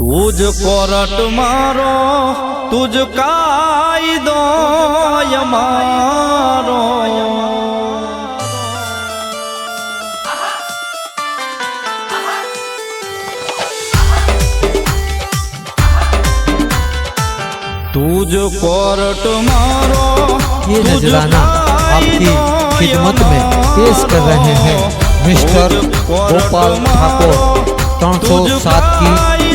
तुझ कोरट मारो तुझ कायदो मारो तुझ कोरट मारो। ये नजराना आपकी खिदमत में पेश कर रहे हैं मिस्टर गोपाल ठाकुर 307 की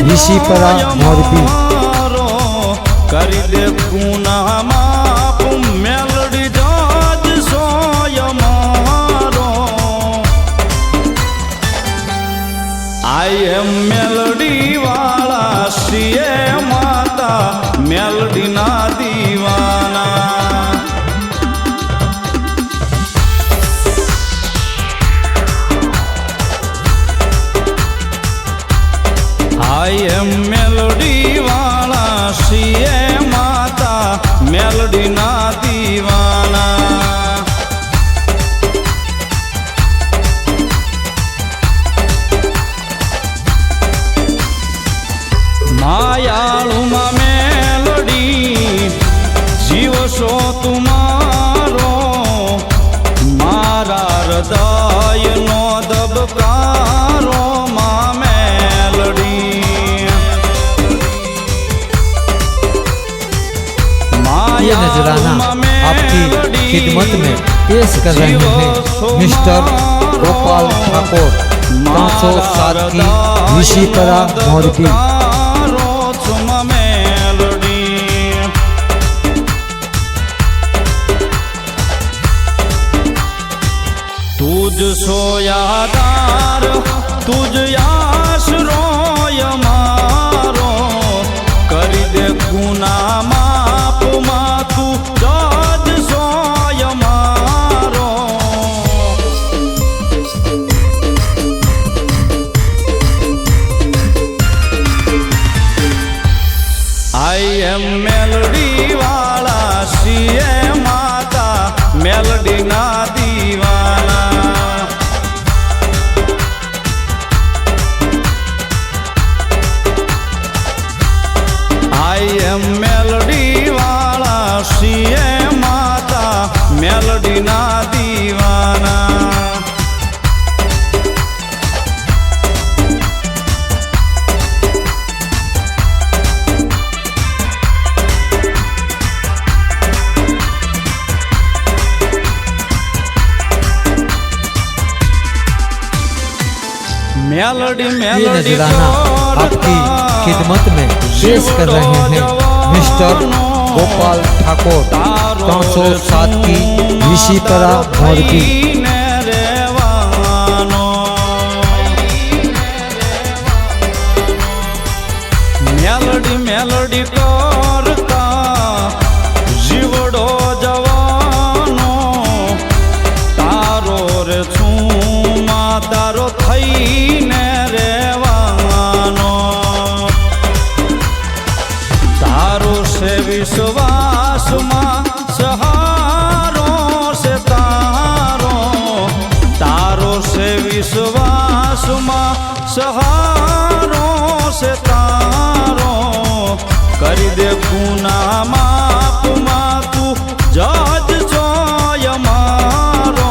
ऋषिपरा मोरबी। कर दे गुना माफ मेलडी जाज सोय मारो। आई एम मेलडी वाला सीए माता मेलडी ना दीवाना। आई एम मेलोडी वाला सीए माता मेलोडी ना दीवाना। मायालू मा मेलोडी जीव सो तुम्हारो मारा हृदय नो दबकारो मा मेलोडी। ये नजराना आपकी खिदमत में पेश कर रहे हैं मिस्टर गोपाल ठाकुर 307 की ऋषिपरा मोरबी। तुझ सोयादार तुझ आसरो मारो। कर दे गुना माप मा तू जाज सोय मारो। आई एम मेलडी वाला सीए माता मेलडी ना दीवाना। आई एम मेलडी वाला सीए माता मेलडी ना दीवाना। मेलडी ये मेलडी नजराना आपकी खिदमत में पेश कर रहे हैं मिस्टर गोपाल ठाकुर 307 की ऋषिपरा मोरबी। मेलडी मेलडी करता जीवड़ो जवानो तारो रे छूमा तारो थईने रेवानो। तारो से विश्वास मा सहारो से तारो। तारो से विश्वास मा सहारो से तारो। कर दे गुना माप मा तू जाज सोय मारो।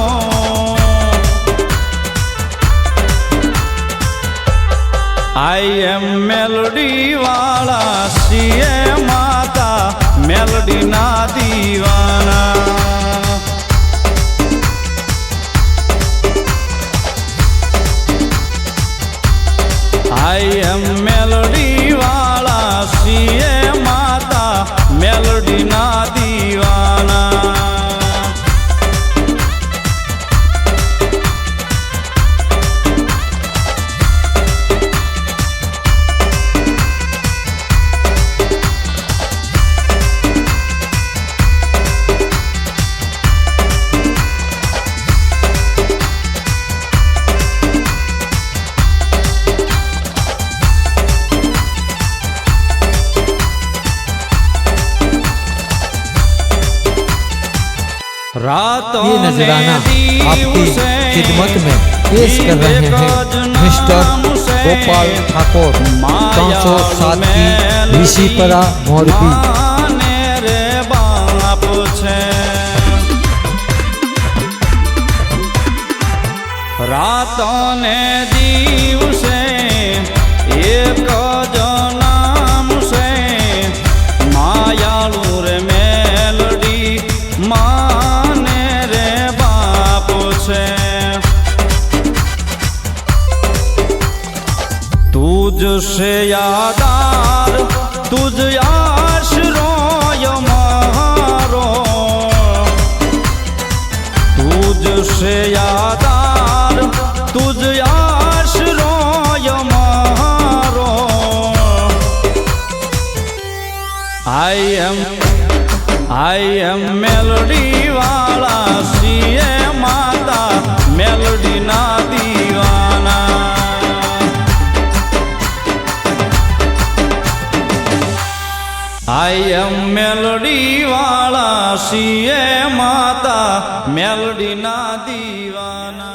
आई एम मेलोडी वाला सीए माता मेलोडी ना दीवाना। आई एम मेलोडी वाला सीए माता मेलोडी ना दीवाना। ये नजराना आपकी खिदमत में पेश कर रहे हैं मिस्टर गोपाल ठाकुर 307 की ऋषिपरा मोरबी। माने रे बाप छे रातों ने दिवसे एक ज नाम से मायालू रे मेलडी माने रे बाप छे तुझ से यादार तुझ आश्रय मारो तुझ से यादार तुझ आश्रय मारो आई एम मेलोडी वाला सीए माता मेलोडी ना दीवाना आई एम मेलोडी वाला सीए माता मेलोडी ना दीवाना।